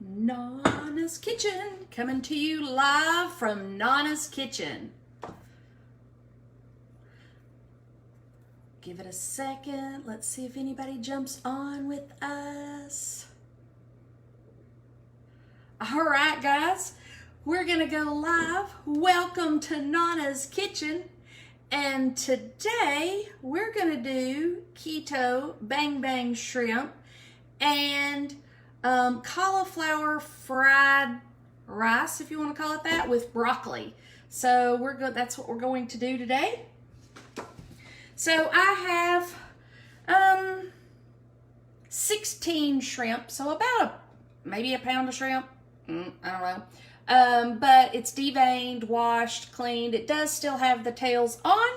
Nonna's Kitchen, coming to you live from Nonna's Kitchen. Give it a second. Let's see if anybody jumps on with us. All right, guys, we're gonna go live. Welcome to Nonna's Kitchen. And today we're gonna do keto bang bang shrimp and cauliflower fried rice, if you want to call it that, with broccoli. So that's what we're going to do today. So I have 16 shrimp, so about maybe a pound of shrimp. I don't know. But it's deveined, washed, cleaned. It does still have the tails on.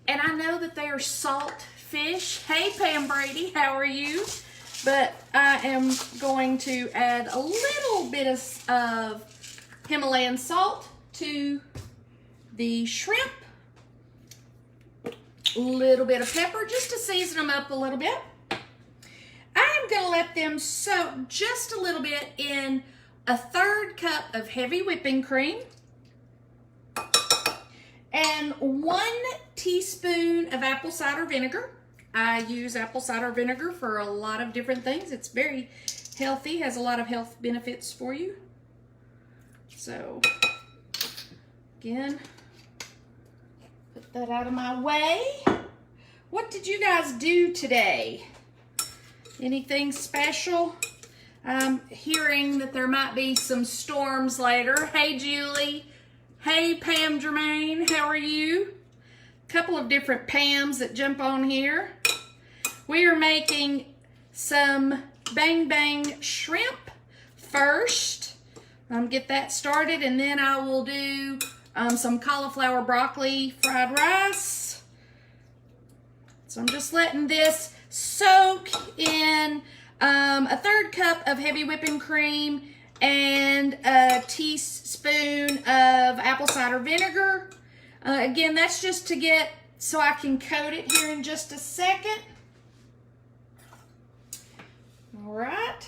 And I know that they are salt fish. Hey, Pam Brady, how are you? But I am going to add a little bit of Himalayan salt to the shrimp. A little bit of pepper just to season them up a little bit. I'm going to let them soak just a little bit in a 1/3 cup of heavy whipping cream and 1 teaspoon of apple cider vinegar. I use apple cider vinegar for a lot of different things. It's very healthy, has a lot of health benefits for you. So, again, put that out of my way. What did you guys do today? Anything special? I'm hearing that there might be some storms later. Hey, Julie. Hey, Pam Germain. How are you? Couple of different Pams that jump on here. We are making some bang bang shrimp first. Get that started, and then I will do some cauliflower broccoli fried rice. So I'm just letting this soak in a 1/3 cup of heavy whipping cream and a teaspoon of apple cider vinegar. Again, that's just to get so I can coat it here in just a second. All right.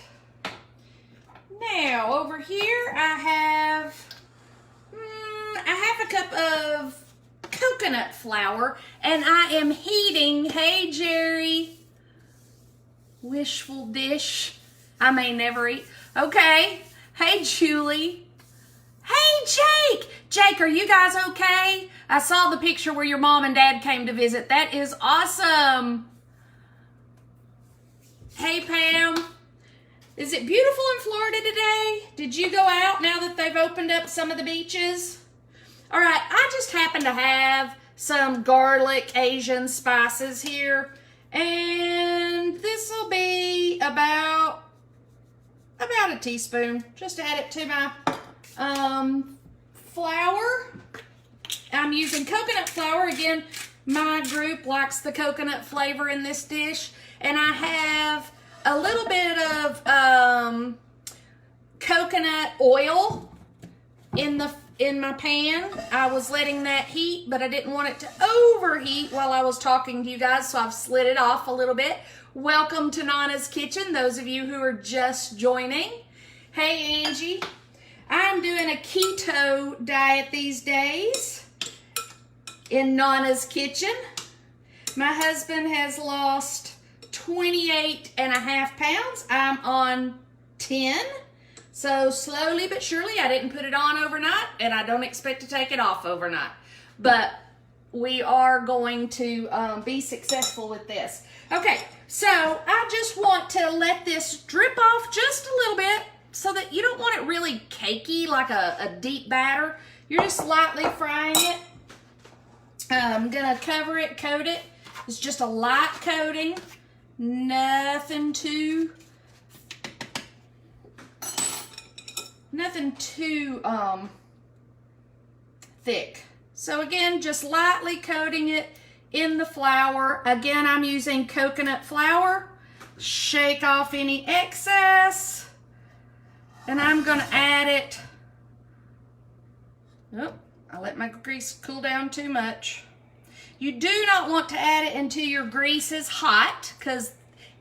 Now over here I have a cup of coconut flour, and I am heating. Hey, Jerry. Wishful dish. I may never eat. Okay. Hey, Julie. Hey, Jake. Jake, are you guys okay? I saw the picture where your mom and dad came to visit. That is awesome. Hey, Pam. Is it beautiful in Florida today? Did you go out now that they've opened up some of the beaches? All right, I just happen to have some garlic Asian spices here, and this will be about a teaspoon. Just add it to my flour. I'm using coconut flour. Again, my group likes the coconut flavor in this dish, and I have a little bit of coconut oil in my pan. I was letting that heat, but I didn't want it to overheat while I was talking to you guys, so I've slid it off a little bit. Welcome to Nonna's Kitchen, those of you who are just joining. Hey, Angie. I'm doing a keto diet these days in Nonna's Kitchen. My husband has lost 28.5 pounds. I'm on 10. So slowly but surely, I didn't put it on overnight, and I don't expect to take it off overnight. But we are going to be successful with this. Okay, so I just want to let this drip off just a little bit so that you don't want it really cakey like a deep batter. You're just lightly frying it. I'm gonna cover it, coat it. It's just a light coating. Nothing too thick. So again, just lightly coating it in the flour. Again, I'm using coconut flour. Shake off any excess. And I'm gonna add it. Oh, I let my grease cool down too much. You do not want to add it until your grease is hot, because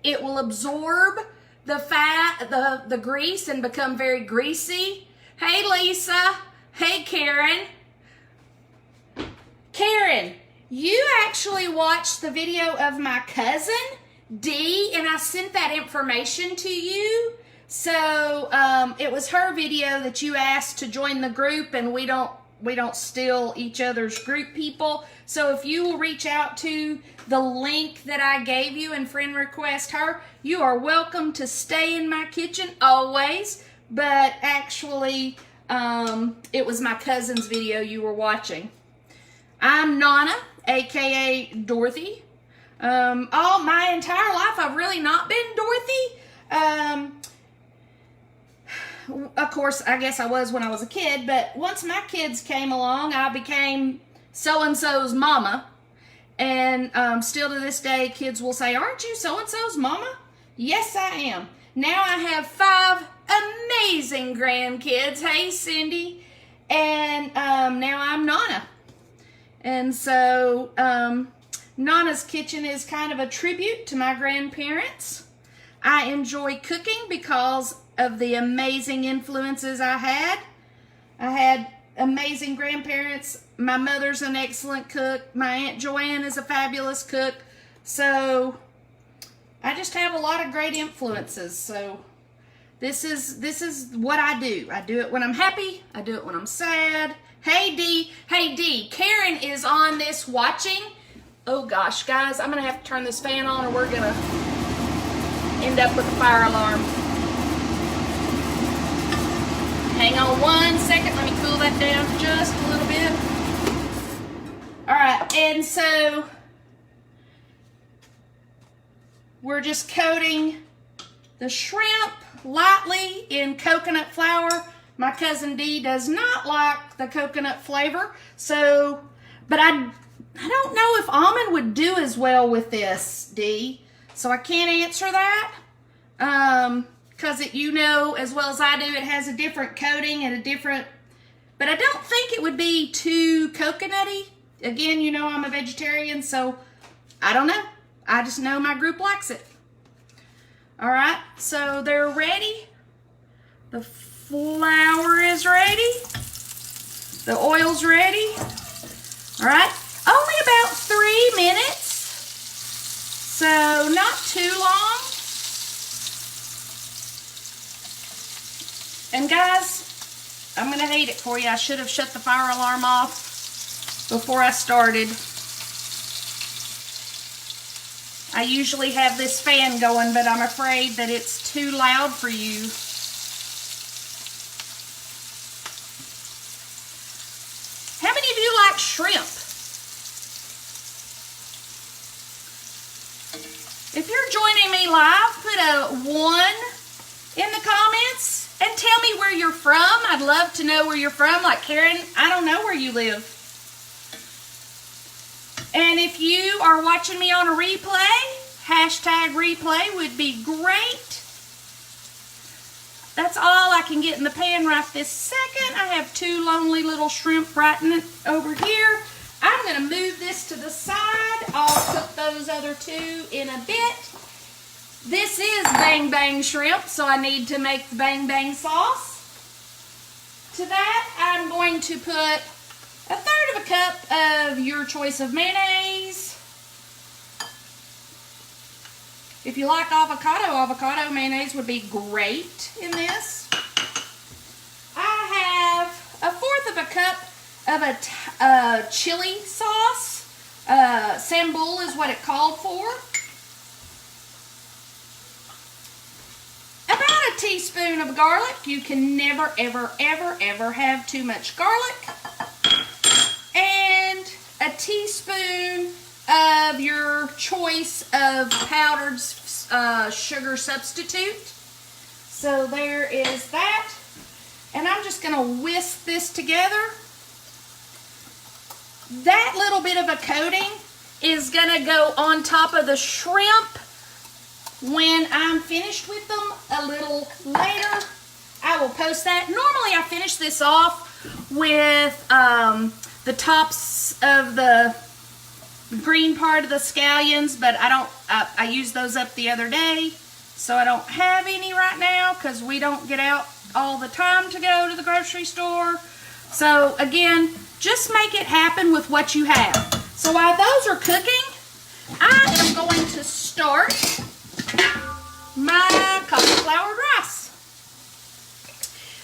It will absorb the fat, the grease, and become very greasy. Hey, Lisa. Hey, Karen. Karen, you actually watched the video of my cousin, Dee, and I sent that information to you. So it was her video that you asked to join the group, and we don't steal each other's group people. So if you will reach out to the link that I gave you and friend request her, you are welcome to stay in my kitchen always. But actually, it was my cousin's video you were watching. I'm Nonna, aka Dorothy. All my entire life, I've really not been Dorothy. Of course, I guess I was when I was a kid, but once my kids came along, I became so-and-so's mama. And still to this day, kids will say, "Aren't you so-and-so's mama?" Yes, I am. Now I have 5 amazing grandkids. Hey, Cindy. And now I'm Nonna. And so Nonna's kitchen is kind of a tribute to my grandparents. I enjoy cooking because of the amazing influences I had. I had amazing grandparents. My mother's an excellent cook. My Aunt Joanne is a fabulous cook. So I just have a lot of great influences. So this is what I do. I do it when I'm happy. I do it when I'm sad. Hey, Dee. Hey, Dee. Karen is on this watching. Oh, gosh, guys. I'm going to have to turn this fan on or we're going to end up with a fire alarm. Hang on 1 second. Let me cool that down just a little bit. All right. And so we're just coating the shrimp lightly in coconut flour. My cousin Dee does not like the coconut flavor, so, but I don't know if almond would do as well with this, Dee, so I can't answer that, because you know as well as I do, it has a different coating and a different, but I don't think it would be too coconutty. Again, you know I'm a vegetarian, so I don't know. I just know my group likes it. All right, so they're ready. The flour is ready. The oil's ready. All right, only about 3 minutes, so not too long. And guys, I'm gonna hate it for you. I should have shut the fire alarm off before I started. I usually have this fan going, but I'm afraid that it's too loud for you. How many of you like shrimp? If you're joining me live, put a 1 in the comments and tell me where you're from. I'd love to know where you're from. Like Karen, I don't know where you live. And if you are watching me on a replay, hashtag replay would be great. That's all I can get in the pan right this second. I have 2 lonely little shrimp right over here. I'm going to move this to the side. I'll cook those other 2 in a bit. This is Bang Bang shrimp, so I need to make the Bang Bang sauce. To that, I'm going to put 1/3 of a cup of your choice of mayonnaise. If you like avocado mayonnaise would be great in this. I have 1/4 of a cup of a chili sauce. Sambal is what it called for. About a teaspoon of garlic. You can never, ever, ever, ever have too much garlic. And a teaspoon of your choice of powdered sugar substitute. So there is that. And I'm just going to whisk this together. That little bit of a coating is going to go on top of the shrimp when I'm finished with them a little later. I will post that. Normally I finish this off with the tops of the green part of the scallions, but I used those up the other day, so I don't have any right now because we don't get out all the time to go to the grocery store. So again, just make it happen with what you have. So while those are cooking, I am going to start my cauliflower rice.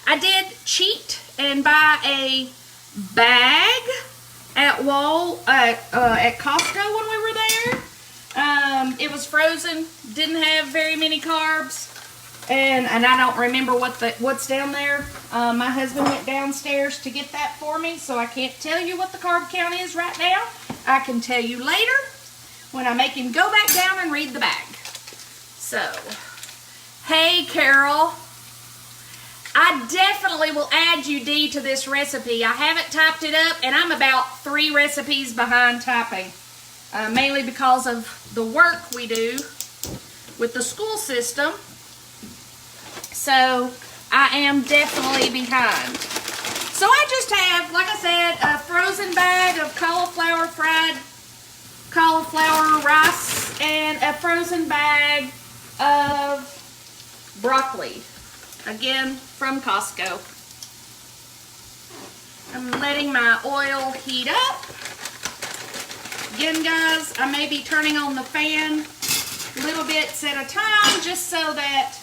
I did cheat and buy a bag at Costco when we were there. It was frozen, didn't have very many carbs, and I don't remember what's down there. My husband went downstairs to get that for me, so I can't tell you what the carb count is right now. I can tell you later when I make him go back down and read the bag. So, hey Carol, I definitely will add you, Dee, to this recipe. I haven't typed it up, and I'm about 3 recipes behind typing, mainly because of the work we do with the school system. So I am definitely behind. So I just have, like I said, a frozen bag of fried cauliflower rice, and a frozen bag of broccoli, again from Costco. I'm letting my oil heat up. Again, guys, I may be turning on the fan little bits at a time just so that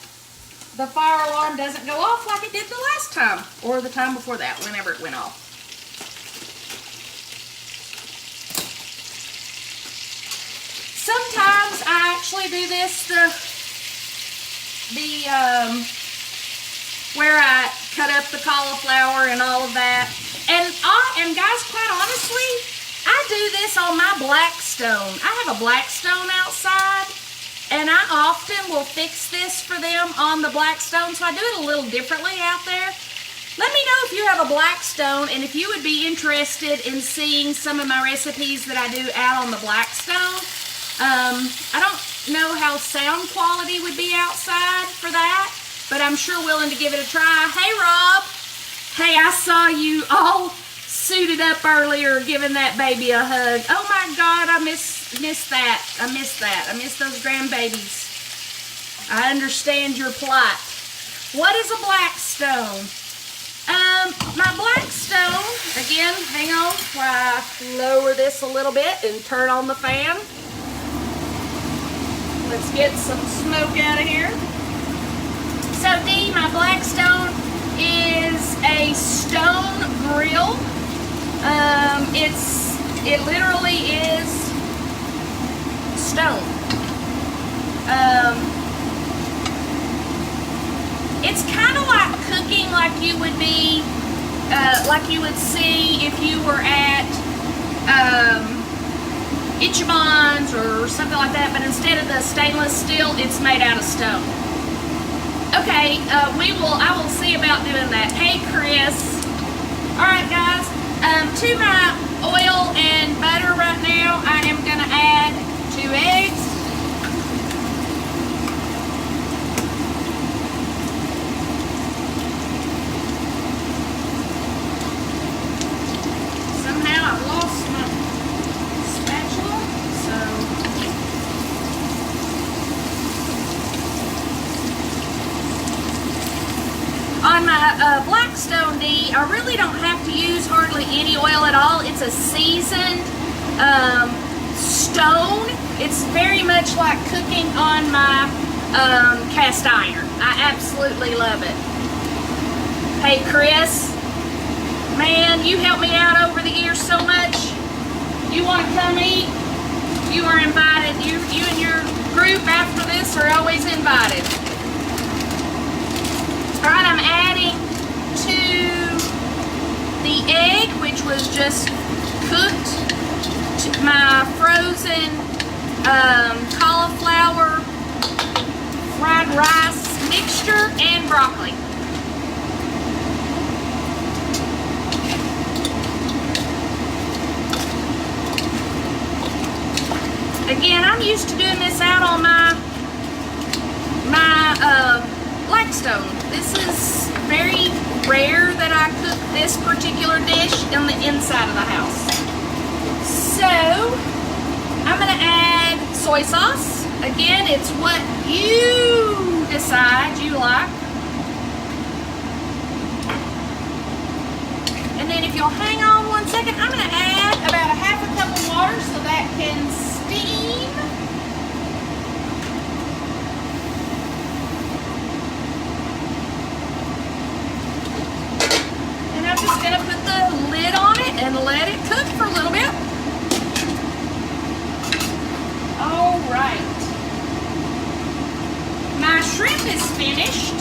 the fire alarm doesn't go off like it did the last time, or the time before that, whenever it went off. Sometimes I actually do this where I cut up the cauliflower and all of that. And guys, quite honestly, I do this on my Blackstone. I have a Blackstone outside, and I often will fix this for them on the Blackstone, so I do it a little differently out there. Let me know if you have a Blackstone and if you would be interested in seeing some of my recipes that I do out on the Blackstone. I don't know how sound quality would be outside for that, but I'm sure willing to give it a try. Hey, Rob. Hey, I saw you all suited up earlier giving that baby a hug. Oh my God, I miss that. I miss that. I miss those grandbabies. I understand your plight. What is a Blackstone? My Blackstone, again, hang on while I lower this a little bit and turn on the fan. Let's get some smoke out of here. So Dee, my Blackstone is a stone grill. It literally is stone. It's kind of like cooking like you would be, like you would see if you were at Itchabon's or something like that, but instead of the stainless steel, it's made out of stone. Okay, I will see about doing that. Hey, Chris. All right, guys. To my oil and butter right now, I am going to add 2 eggs. Somehow I've lost my spatula, so on my Blackstone Dee, I really don't have to use hardly any oil at all. It's a seasoned stone. It's very much like cooking on my cast iron. I absolutely love it. Hey, Chris. Man, you helped me out over the years so much. You want to come eat? You are invited. You and your group after this are always invited. All right, I'm adding to the egg, which was just cooked, to my frozen cauliflower, fried rice mixture, and broccoli. Again, I'm used to doing this out on my Blackstone. This is very rare that I cook this particular dish on the inside of the house. So, I'm gonna add soy sauce. Again, it's what you decide you like. And then if you'll hang on one second, I'm gonna add about a half a cup of water so that can steam. And I'm just gonna put the lid on it and let it cook for a little bit. All right. My shrimp is finished.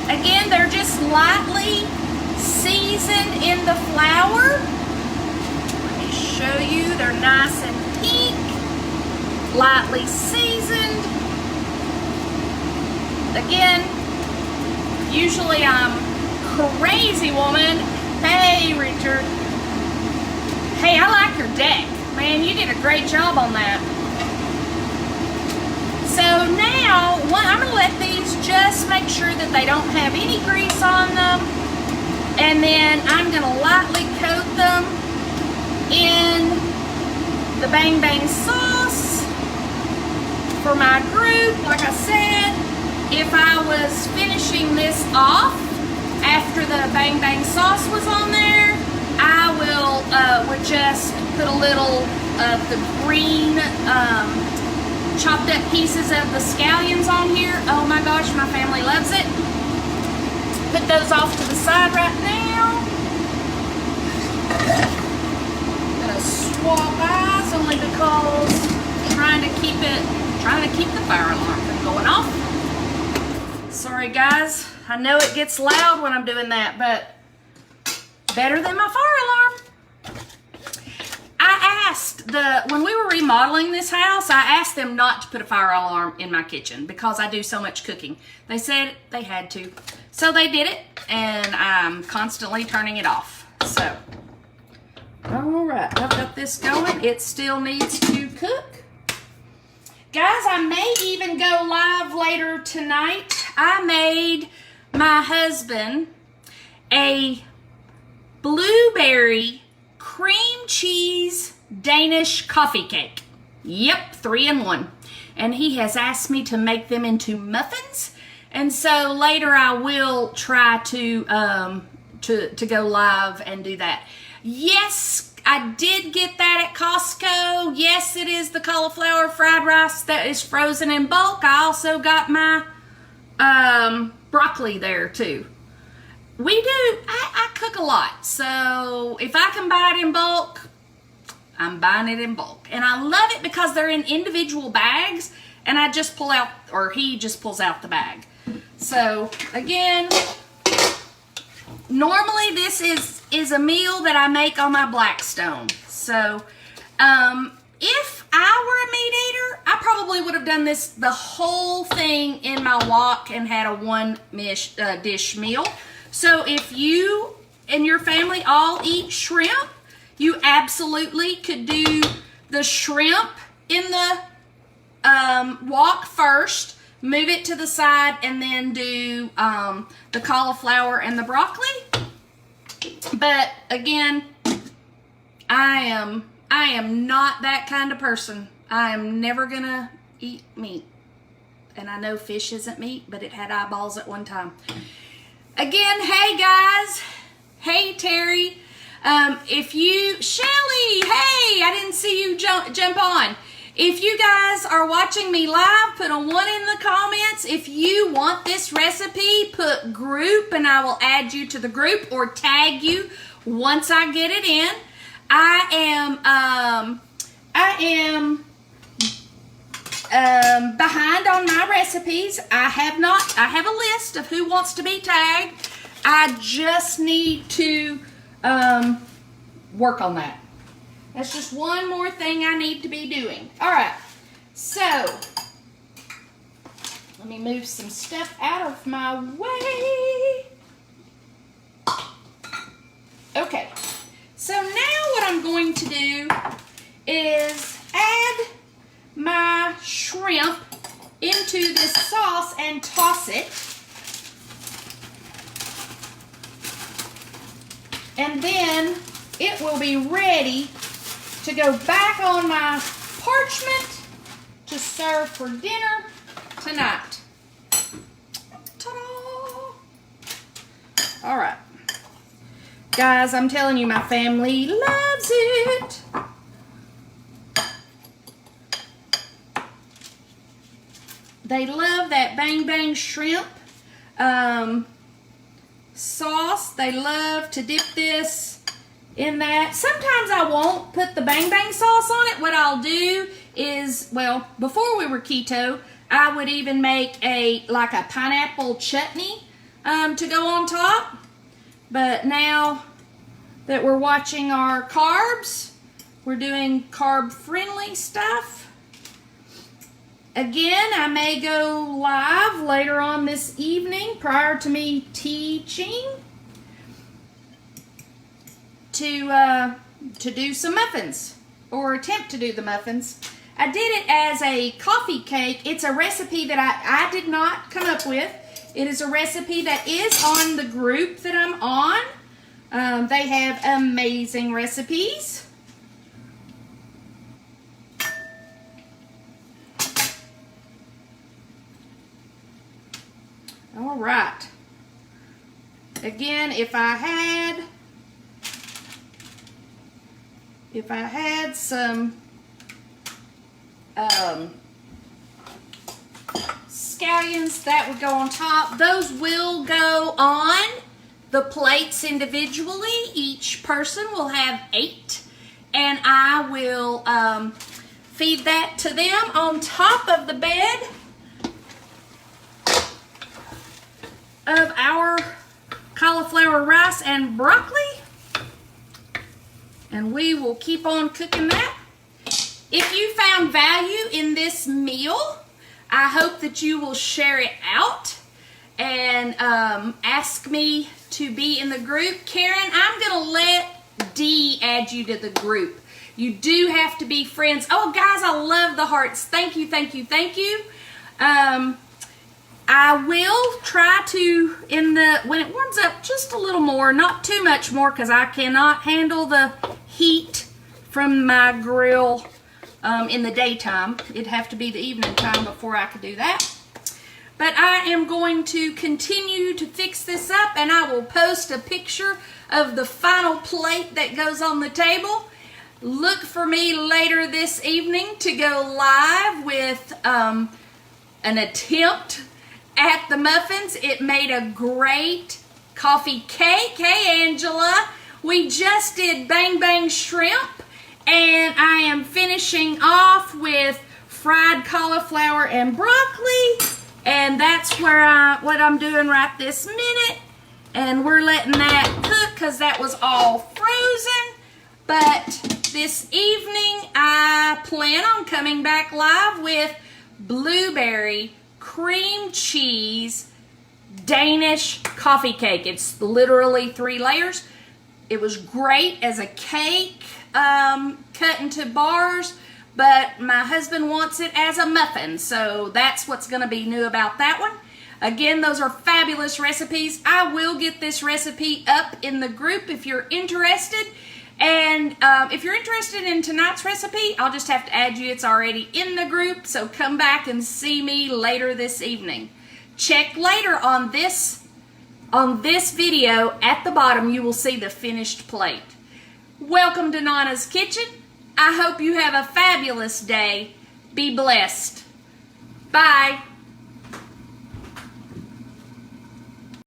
Again, they're just lightly seasoned in the flour. Let me show you. They're nice and pink, lightly seasoned. Again, usually I'm crazy woman. Hey, Richard. Hey, I like your deck. Man, you did a great job on that. So now, I'm going to let these just make sure that they don't have any grease on them. And then I'm going to lightly coat them in the Bang Bang sauce for my group. Like I said, if I was finishing this off after the Bang Bang sauce was on there, I would just put a little of the green chopped up pieces of the scallions on here. Oh my gosh, my family loves it. Put those off to the side right now. Gonna swap eyes only because I'm trying to keep the fire alarm from going off. Sorry guys, I know it gets loud when I'm doing that, but better than my fire alarm. I asked when we were remodeling this house, I asked them not to put a fire alarm in my kitchen because I do so much cooking. They said they had to. So they did it, and I'm constantly turning it off. So, all right, I've got this going. It still needs to cook. Guys, I may even go live later tonight. I made my husband a blueberry cream cheese Danish coffee cake. Yep, 3-in-1. And he has asked me to make them into muffins. And so later I will try to go live and do that. Yes, I did get that at Costco. Yes, it is the cauliflower fried rice that is frozen in bulk. I also got my broccoli there too. I cook a lot, so if I can buy it in bulk, I'm buying it in bulk. And I love it because they're in individual bags, and I just pull out, or he just pulls out the bag. So again, normally this is a meal that I make on my Blackstone. So if I were a meat eater, I probably would have done the whole thing in my wok and had a one-dish meal. So if you and your family all eat shrimp, you absolutely could do the shrimp in the wok first, move it to the side, and then do the cauliflower and the broccoli. But again, I am not that kind of person. I am never gonna eat meat. And I know fish isn't meat, but it had eyeballs at one time. Again, hey guys. Hey Terry. Shelly, hey, I didn't see you jump on. If you guys are watching me live, put a 1 in the comments. If you want this recipe, put group and I will add you to the group or tag you once I get it in. I am behind on my recipes. I have a list of who wants to be tagged. I just need to work on that. That's just one more thing I need to be doing. All right, so let me move some stuff out of my way. Okay, so now what I'm going to do is add my shrimp into this sauce and toss it. And then it will be ready to go back on my parchment to serve for dinner tonight. Ta-da! All right. Guys, I'm telling you, my family loves it. They love that Bang Bang shrimp sauce. They love to dip this in that. Sometimes I won't put the Bang Bang sauce on it. What I'll do is, well, before we were keto, I would even make like a pineapple chutney to go on top. But now that we're watching our carbs, we're doing carb-friendly stuff. Again, I may go live later on this evening prior to me teaching to do some muffins, or attempt to do the muffins. I did it as a coffee cake. It's a recipe that I did not come up with. It is a recipe that is on the group that I'm on. They have amazing recipes. All right. Again, if I had some scallions, that would go on top. Those will go on the plates individually. Each person will have 8, and I will feed that to them on top of the bed of our cauliflower rice and broccoli, and we will keep on cooking that. If you found value in this meal, I hope that you will share it out and ask me to be in the group. Karen, I'm going to let Dee add you to the group. You do have to be friends. Oh, guys, I love the hearts. Thank you, thank you, thank you. I will try to, when it warms up just a little more, not too much more, because I cannot handle the heat from my grill in the daytime. It'd have to be the evening time before I could do that. But I am going to continue to fix this up, and I will post a picture of the final plate that goes on the table. Look for me later this evening to go live with an attempt at the muffins. It made a great coffee cake. Hey, Angela. We just did Bang Bang shrimp, and I am finishing off with fried cauliflower and broccoli, and that's what I'm doing right this minute. And we're letting that cook because that was all frozen. But this evening I plan on coming back live with blueberry cream cheese Danish coffee cake. It's literally 3 layers. It was great as a cake, cut into bars, but my husband wants it as a muffin, so that's what's going to be new about that one. Again, those are fabulous recipes. I will get this recipe up in the group if you're interested. And if you're interested in tonight's recipe, I'll just have to add you. It's already in the group, so come back and see me later this evening. Check later on this video. At the bottom, you will see the finished plate. Welcome to Nonna's Kitchen. I hope you have a fabulous day. Be blessed. Bye.